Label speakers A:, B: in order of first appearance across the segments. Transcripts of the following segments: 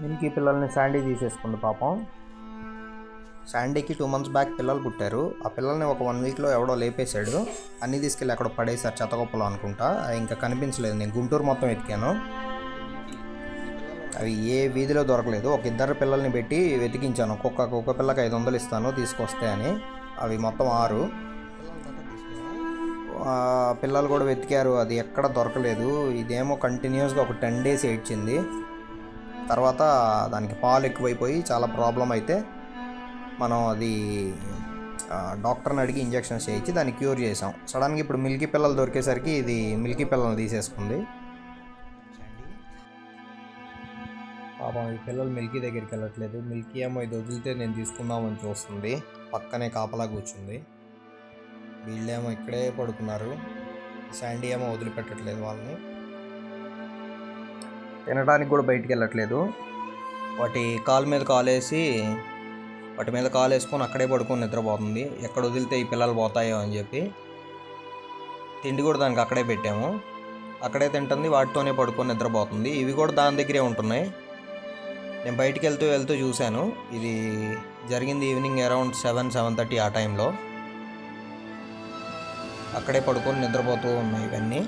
A: Milky పిల్లల్ని Sandy తీసేసుకుంది పాపం. శాండీకి 2 months back పిల్లలు పుట్టారు. ఆ పిల్లల్ని ఒక 1 weekలో ఎవడో లేపేశాడు. అన్నీ తీసుకెళ్ళి ఎక్కడో పడేశారు, చెత్తగొప్పలో అనుకుంటా. ఇంకా కనిపించలేదు. నేను గుంటూరు మొత్తం వెతికాను, అవి ఏ వీధిలో దొరకలేదు. ఒక 2 పిల్లల్ని పెట్టి వెతికించాను. ఒక్కొక్క పిల్లకి 500 ఇస్తాను తీసుకొస్తే అని. అవి మొత్తం 6 పిల్లలు కూడా వెతికారు, అది ఎక్కడ దొరకలేదు. ఇదేమో కంటిన్యూస్గా ఒక 10 days ఏడ్చింది. తర్వాత దానికి పాలు ఎక్కువైపోయి చాలా ప్రాబ్లం అయితే మనం అది డాక్టర్ని అడిగి ఇంజెక్షన్స్ చేయించి దాన్ని క్యూర్ చేసాం. సడన్గా ఇప్పుడు మిల్కీ పిల్లలు దొరికేసరికి ఇది మిల్కీ పిల్లల్ని తీసేసుకుంది. పాపం ఈ పిల్లలు మిల్కీ దగ్గరికి వెళ్ళట్లేదు. మిల్కీ ఏమో ఇది వదిలితే నేను తీసుకుందామని చూస్తుంది, పక్కనే కాపలా కూర్చుంది. వీళ్ళేమో ఇక్కడే పడుకున్నారు. శాండీ ఏమో వదిలిపెట్టట్లేదు వాళ్ళని. తినడానికి కూడా బయటికి వెళ్ళట్లేదు. వాటి కాలు మీద కాలేసి వాటి మీద కాలు వేసుకొని అక్కడే పడుకొని నిద్రపోతుంది. ఎక్కడ వదిలితే ఈ పిల్లలు పోతాయో అని చెప్పి. తిండి కూడా దానికి అక్కడే పెట్టాము, అక్కడే తింటుంది, వాటితోనే పడుకొని నిద్రపోతుంది. ఇవి కూడా దాని దగ్గరే ఉంటున్నాయి. నేను బయటికి వెళ్తూ చూశాను. ఇది జరిగింది ఈవినింగ్ అరౌండ్ 7-7:30 ఆ టైంలో. అక్కడే పడుకొని నిద్రపోతూ ఉన్నాయి ఇవన్నీ.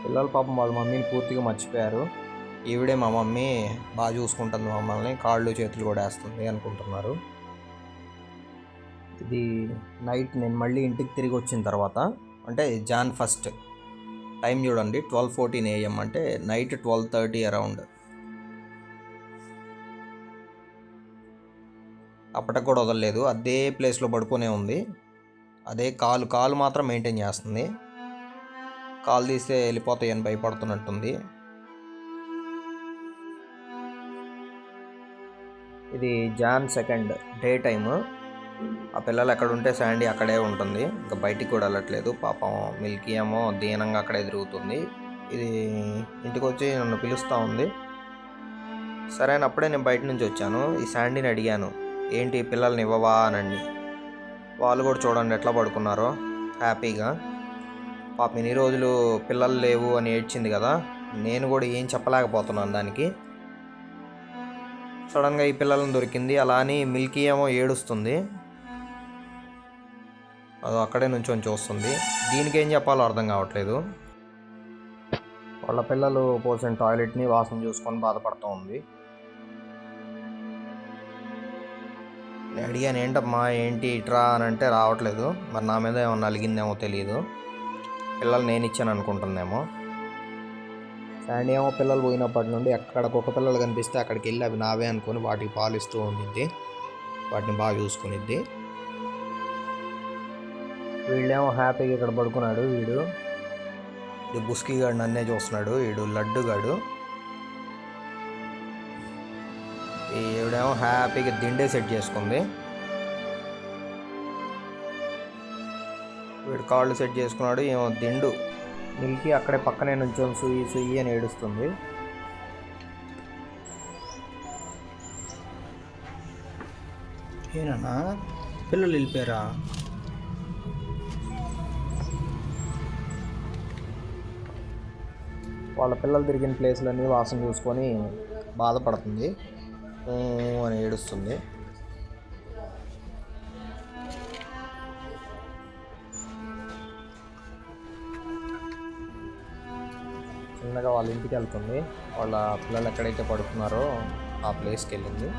A: పిల్లలు పాపం వాళ్ళ మమ్మీని పూర్తిగా మర్చిపోయారు. ఈవిడే మా మమ్మీ, బాగా చూసుకుంటుంది మమ్మల్ని, కాళ్ళు చేతులు కూడా వేస్తుంది అనుకుంటున్నారు. ఇది నైట్ నేను మళ్ళీ ఇంటికి తిరిగి వచ్చిన తర్వాత, అంటే Jan 1st టైం చూడండి, 12:14 AM, అంటే నైట్ 12:30 అరౌండ్. అప్పటికి కూడా వదలలేదు, అదే ప్లేస్లో పడుకునే ఉంది. అదే కాలు మాత్రం మెయింటైన్ చేస్తుంది. కాలు తీస్తే వెళ్ళిపోతాయని భయపడుతున్నట్టుంది. ఇది Jan 2nd డే టైము. ఆ పిల్లలు ఎక్కడ ఉంటే శాండీ అక్కడే ఉంటుంది, ఇంకా బయటికి కూడా వెళ్ళట్లేదు. పాపం మిల్కీ ఏమో దీనంగా అక్కడే తిరుగుతుంది. ఇది ఇంటికి వచ్చి నన్ను పిలుస్తూ ఉంది. సరేనప్పుడే నేను బయట నుంచి వచ్చాను. ఈ శాండీని అడిగాను, ఏంటి పిల్లల్ని ఇవ్వవా అనండి. వాళ్ళు కూడా చూడండి ఎట్లా పడుకున్నారో హ్యాపీగా. పాప ఇన్ని రోజులు పిల్లలు లేవు అని ఏడ్చింది కదా, నేను కూడా ఏం చెప్పలేకపోతున్నాను దానికి. సడన్గా ఈ పిల్లలను దొరికింది. అలా అని మిల్కీ ఏమో ఏడుస్తుంది, అది అక్కడే నుంచొని చూస్తుంది. దీనికి ఏం చెప్పాలో అర్థం కావట్లేదు. వాళ్ళ పిల్లలు పోసిన టాయిలెట్ని వాసన చూసుకొని బాధపడుతూ ఉంది. నేను అడిగాను, ఏంటమ్మా ఏంటి ఇట్రా అని అంటే రావట్లేదు. మరి నా మీద ఏమన్నా అలిగిందేమో తెలియదు, పిల్లలు నేను ఇచ్చాను అనుకుంటుందేమో. శాండీ ఏమో పిల్లలు పోయినప్పటి నుండి ఎక్కడ కుక్క పిల్లలు కనిపిస్తే అక్కడికి వెళ్ళి అవి నావే అనుకొని వాటికి పాలిస్తూ ఉండిద్ది, వాటిని బాగా చూసుకునిద్ది. వీళ్ళేమో హ్యాపీగా ఇక్కడ పడుకున్నాడు. వీడు బుస్కీ గాడు నన్నే చూస్తున్నాడు, వీడు లడ్డు గాడు. ఈవిడేమో హ్యాపీగా దిండే సెట్ చేసుకుంది. వీడు కాళ్ళు సెట్ చేసుకున్నాడు, ఏమో దిండు. మిల్కీ అక్కడే పక్కనే నుంచొని సుయ్యి అని ఏడుస్తుంది. ఏనా పిల్లలు వెళ్ళిపోయారా? వాళ్ళ పిల్లలు తిరిగిన ప్లేస్లన్నీ వాసన చూసుకొని బాధపడుతుంది, అని ఏడుస్తుంది. చిన్నగా వాళ్ళ ఇంటికి వెళ్తుంది. వాళ్ళ పిల్లలు ఎక్కడైతే పడుకున్నారో ఆ ప్లేస్కి వెళ్ళింది.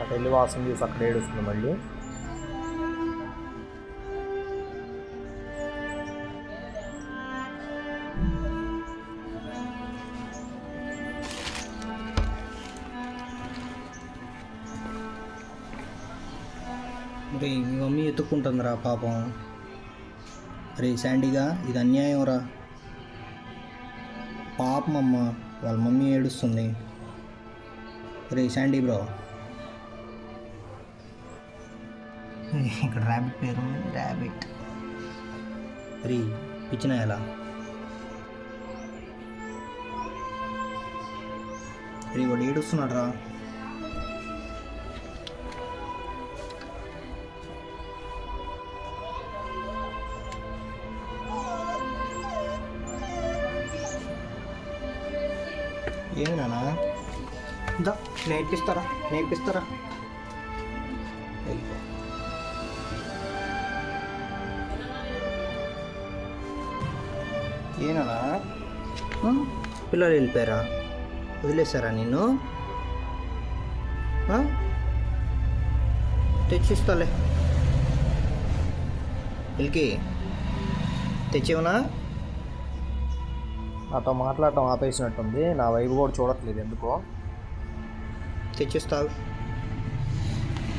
A: అటు వెళ్ళి వాసన చూసి అక్కడ ఏడుస్తుంది మళ్ళీ.
B: రే మీ మమ్మీ ఎత్తుక్కుంటుందిరా పాపం. రే శాండీగా, ఇది అన్యాయం రా పాపం. అమ్మ వాళ్ళ మమ్మీ ఏడుస్తుంది. రే శాండీ బ్రో, ఇక్కడ ర్యాబిట్ పేరు ర్యాబిట్. రే పిచ్చిన ఎలా? రే వాడు ఏడుస్తున్నాడు రా. ఏమినా దా నేర్పిస్తారా వెళ్ళిపో. ఏనా పిల్లలు వెళ్ళిపోయారా? వదిలేశారా నిన్ను? తెచ్చిస్తాలే. వెళ్ళకి తెచ్చేవనా?
A: నాతో మాట్లాడటం ఆపేసినట్టుంది. నా వైపు కూడా చూడట్లేదు ఎందుకో.
B: తెచ్చిస్తావు.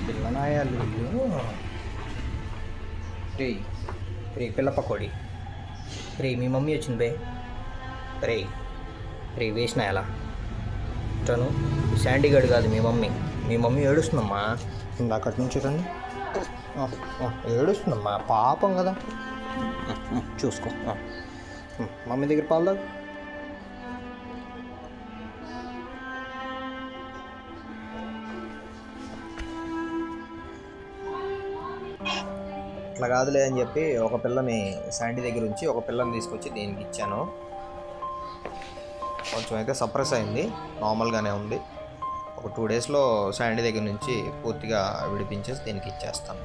A: పిల్లనాయాలు వీళ్ళు.
B: రే పిల్ల పకోడి. రే మీ మమ్మీ వచ్చింది బే. రే వేసిన ఎలా తను శాండీ గడ్ కాదు మీ మమ్మీ ఏడుస్తుందమ్మా. అక్కడి నుంచి రండి. ఏడుస్తుందమ్మా, పాపం కదా. చూసుకో. మమ్మీ దగ్గర పాలు తాగు.
A: అట్లా కాదులే అని చెప్పి ఒక పిల్లని శాండీ దగ్గర ఉంచి ఒక పిల్లని తీసుకొచ్చి దీనికి ఇచ్చాను. కొంచెం అయితే సప్రెస్ అయింది, నార్మల్గానే ఉంది. ఒక 2 డేస్లో శాండీ దగ్గర నుంచి పూర్తిగా విడిపించేసి దీనికి ఇచ్చేస్తాను.